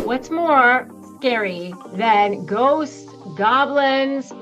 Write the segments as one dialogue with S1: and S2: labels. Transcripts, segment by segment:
S1: What's more scary than ghosts, goblins,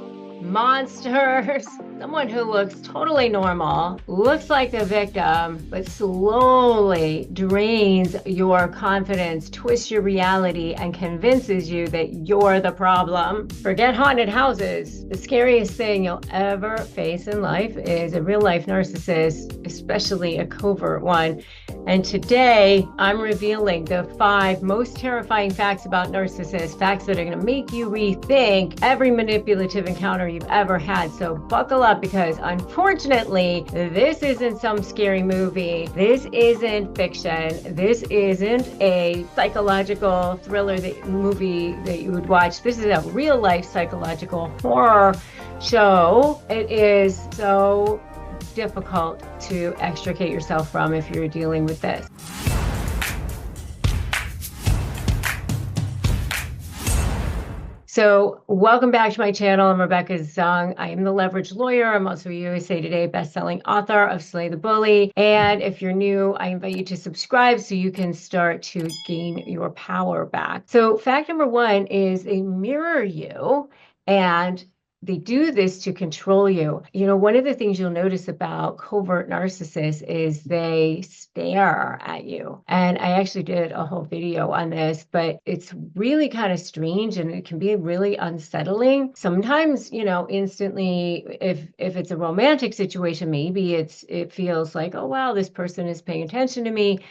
S1: monsters? Someone who looks totally normal, looks like the victim, but slowly drains your confidence, twists your reality, and convinces you that you're the problem. Forget haunted houses. The scariest thing you'll ever face in life is a real-life narcissist, especially a covert one. And today, I'm revealing the 5 most terrifying facts about narcissists, facts that are going to make you rethink every manipulative encounter you've ever had. So buckle up, because unfortunately, this isn't some scary movie. This isn't fiction. This isn't a psychological thriller movie that you would watch. This is a real-life psychological horror show. It is so difficult to extricate yourself from if you're dealing with this. So welcome back to my channel. I'm Rebecca Zung. I am the Leverage Lawyer. I'm also a USA Today bestselling author of Slay the Bully. And if you're new, I invite you to subscribe so you can start to gain your power back. So fact number 1 is they mirror you, and they do this to control you. You know, one of the things you'll notice about covert narcissists is they stare at you. And I actually did a whole video on this, but it's really kind of strange and it can be really unsettling. Sometimes, you know, instantly, if it's a romantic situation, maybe it feels like, oh, wow, this person is paying attention to me.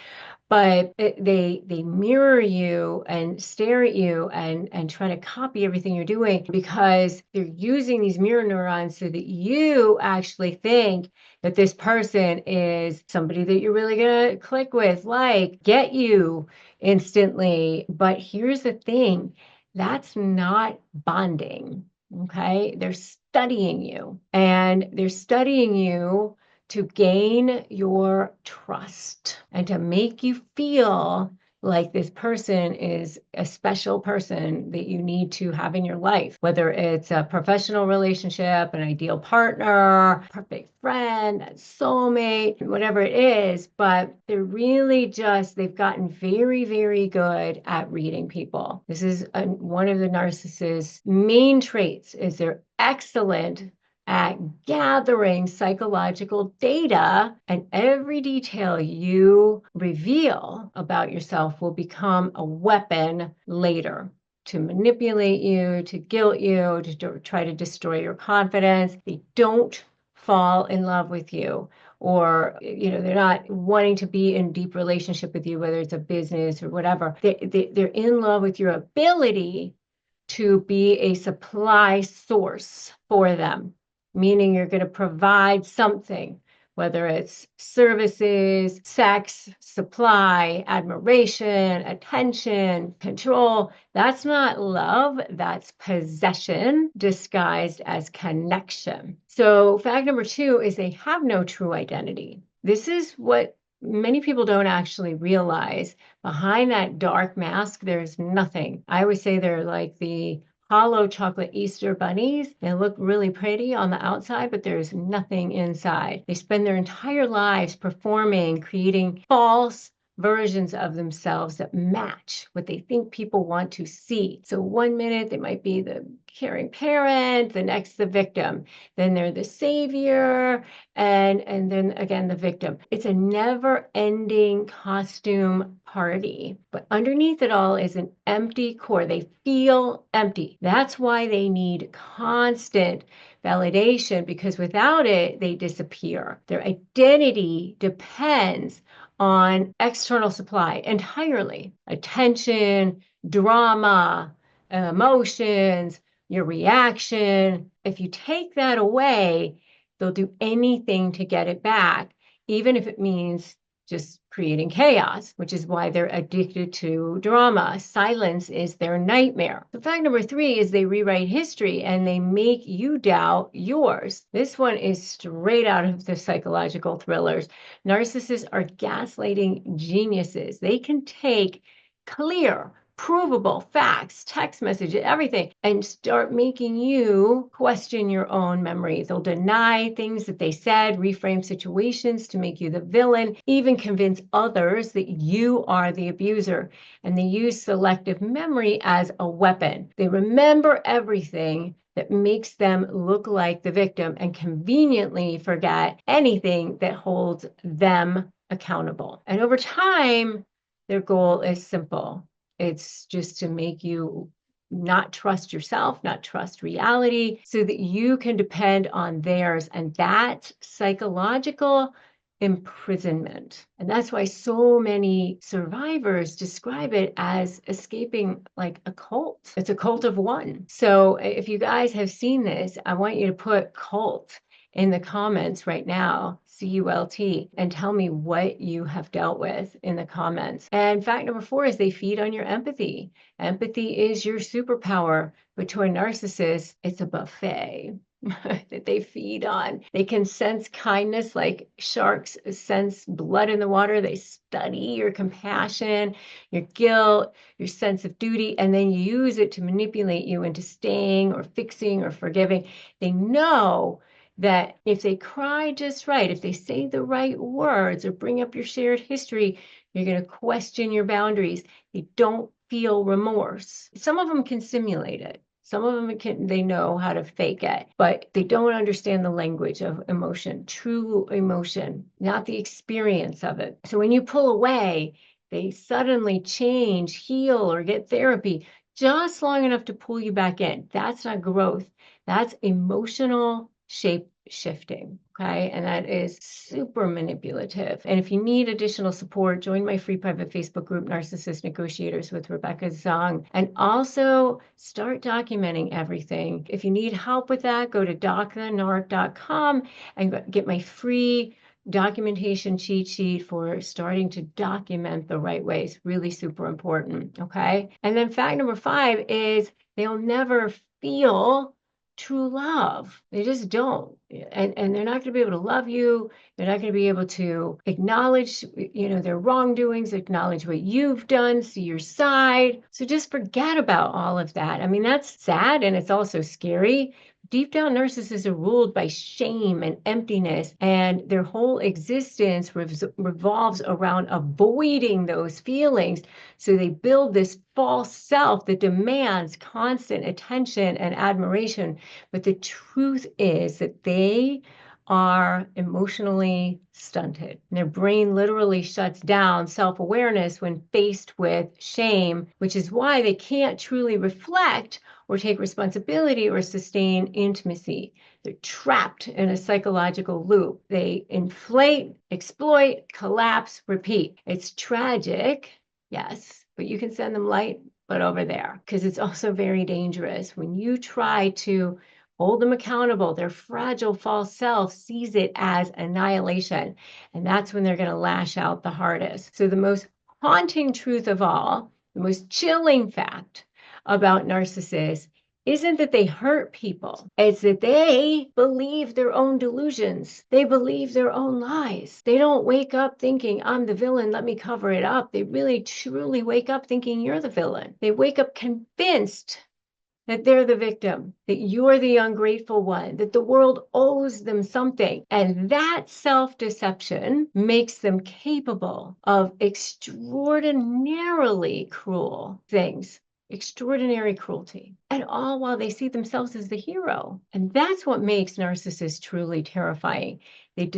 S1: But they mirror you and stare at you and try to copy everything you're doing, because they're using these mirror neurons so that you actually think that this person is somebody that you're really going to click with, like, get you instantly. But here's the thing, that's not bonding, okay? They're studying you, and they're studying you to gain your trust and to make you feel like this person is a special person that you need to have in your life, whether it's a professional relationship, an ideal partner, perfect friend, a soulmate, whatever it is. But they're really they've gotten very, very good at reading people. This is one of the narcissist's main traits, is they're excellent at gathering psychological data, and every detail you reveal about yourself will become a weapon later to manipulate you, to guilt you, to try to destroy your confidence. They don't fall in love with you, or, you know, they're not wanting to be in deep relationship with you, whether it's a business or whatever. They're in love with your ability to be a supply source for them, meaning you're going to provide something, whether it's services, sex, supply, admiration, attention, control. That's not love, that's possession disguised as connection. So fact number 2 is they have no true identity. This is what many people don't actually realize. Behind that dark mask, there's nothing. I always say they're like the hollow chocolate Easter bunnies. They look really pretty on the outside, but there's nothing inside. They spend their entire lives performing, creating false versions of themselves that match what they think people want to see. So one minute they might be the caring parent, the next the victim, then they're the savior, and then again the victim. It's a never-ending costume party, but underneath it all is an empty core. They feel empty. That's why they need constant validation, because without it, they disappear. Their identity depends on external supply entirely. Attention, drama, emotions, your reaction. If you take that away, they'll do anything to get it back, even if it means just creating chaos, which is why they're addicted to drama. Silence is their nightmare. So fact number 3 is they rewrite history and they make you doubt yours. This one is straight out of the psychological thrillers. Narcissists are gaslighting geniuses. They can take clear, provable facts, text messages, everything, and start making you question your own memory. They'll deny things that they said, reframe situations to make you the villain, even convince others that you are the abuser. And they use selective memory as a weapon. They remember everything that makes them look like the victim and conveniently forget anything that holds them accountable. And over time, their goal is simple. It's just to make you not trust yourself, not trust reality, so that you can depend on theirs. And that's psychological imprisonment. And that's why so many survivors describe it as escaping like a cult. It's a cult of one. So if you guys have seen this, I want you to put cult in the comments right now, CULT, and tell me what you have dealt with in the comments. And fact number 4 is they feed on your empathy. Empathy is your superpower, but to a narcissist, it's a buffet that they feed on. They can sense kindness like sharks sense blood in the water. They study your compassion, your guilt, your sense of duty, and then use it to manipulate you into staying or fixing or forgiving. They know that if they cry just right, if they say the right words or bring up your shared history, you're going to question your boundaries. They don't feel remorse. Some of them can simulate it. Some of them they know how to fake it, but they don't understand the language of emotion, true emotion, not the experience of it. So when you pull away, they suddenly change, heal, or get therapy just long enough to pull you back in. That's not growth. That's emotional shape shifting. Okay. And that is super manipulative. And if you need additional support, join my free private Facebook group, Narcissist Negotiators with Rebecca Zung, and also start documenting everything. If you need help with that, go to docthenarc.com and get my free documentation cheat sheet for starting to document the right ways. Really super important. Okay. And then fact number 5 is they'll never feel true love. They just don't. And they're not going to be able to love you. They're not going to be able to acknowledge, their wrongdoings, acknowledge what you've done, see your side. So just forget about all of that. I mean, that's sad and it's also scary. Deep down, narcissists are ruled by shame and emptiness, and their whole existence revolves around avoiding those feelings. So they build this false self that demands constant attention and admiration. But the truth is that they are emotionally stunted. Their brain literally shuts down self-awareness when faced with shame, which is why they can't truly reflect or take responsibility or sustain intimacy. They're trapped in a psychological loop. They inflate, exploit, collapse, repeat. It's tragic, yes, but you can send them light, but over there, because it's also very dangerous. When you try to hold them accountable, their fragile false self sees it as annihilation. And that's when they're going to lash out the hardest. So the most haunting truth of all, the most chilling fact about narcissists isn't that they hurt people. It's that they believe their own delusions. They believe their own lies. They don't wake up thinking, I'm the villain, let me cover it up. They really, truly wake up thinking you're the villain. They wake up convinced that they're the victim, that you're the ungrateful one, that the world owes them something. And that self-deception makes them capable of extraordinarily cruel things. Extraordinary cruelty, and all while they see themselves as the hero. And that's what makes narcissists truly terrifying. They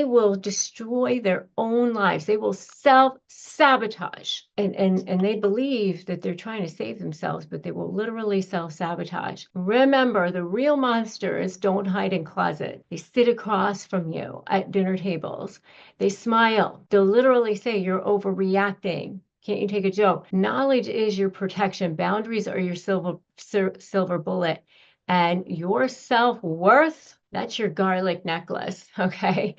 S1: will destroy their own lives. They will self-sabotage. And they believe that they're trying to save themselves, but they will literally self-sabotage. Remember, the real monsters don't hide in closets. They sit across from you at dinner tables. They smile. They'll literally say, you're overreacting. Can't you take a joke? Knowledge is your protection. Boundaries are your silver bullet. And your self-worth That's your garlic necklace, okay?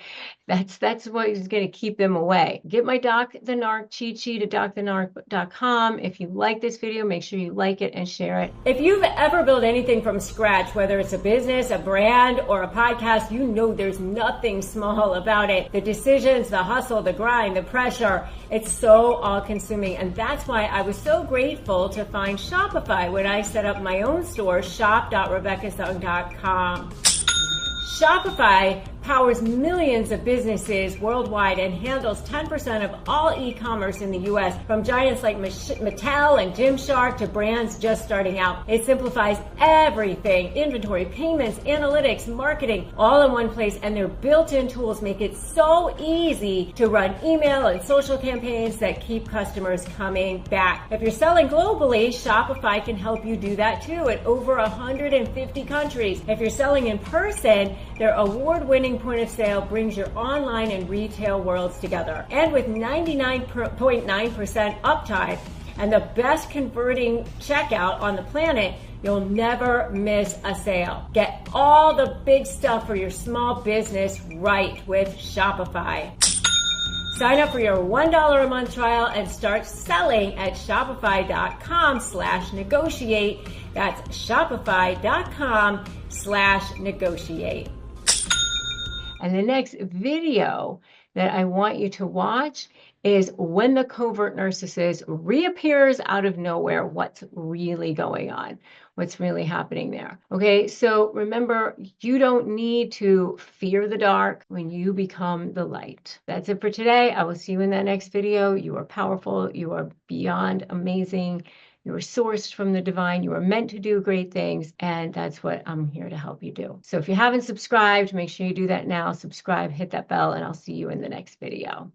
S1: That's what is going to keep them away. Get my Doc the Narc cheat sheet at docthenarc.com. If you like this video, make sure you like it and share it. If you've ever built anything from scratch, whether it's a business, a brand, or a podcast, you know there's nothing small about it. The decisions, the hustle, the grind, the pressure, it's so all-consuming. And that's why I was so grateful to find Shopify when I set up my own store, shop.rebeccazung.com. Shopify powers millions of businesses worldwide and handles 10% of all e-commerce in the US, from giants like Mattel and Gymshark to brands just starting out. It simplifies everything: inventory, payments, analytics, marketing, all in one place, and their built-in tools make it so easy to run email and social campaigns that keep customers coming back. If you're selling globally, Shopify can help you do that too at over 150 countries. If you're selling in person, their award-winning point of sale brings your online and retail worlds together. And with 99.9% uptime and the best converting checkout on the planet, you'll never miss a sale. Get all the big stuff for your small business right with Shopify. Sign up for your $1 a month trial and start selling at shopify.com/negotiate. That's shopify.com/negotiate. And the next video that I want you to watch is when the covert narcissist reappears out of nowhere. What's really going on? What's really happening there? Okay, so remember, you don't need to fear the dark when you become the light. That's it for today. I will see you in that next video. You are powerful. You are beyond amazing. You were sourced from the divine. You were meant to do great things. And that's what I'm here to help you do. So if you haven't subscribed, make sure you do that now. Subscribe, hit that bell, and I'll see you in the next video.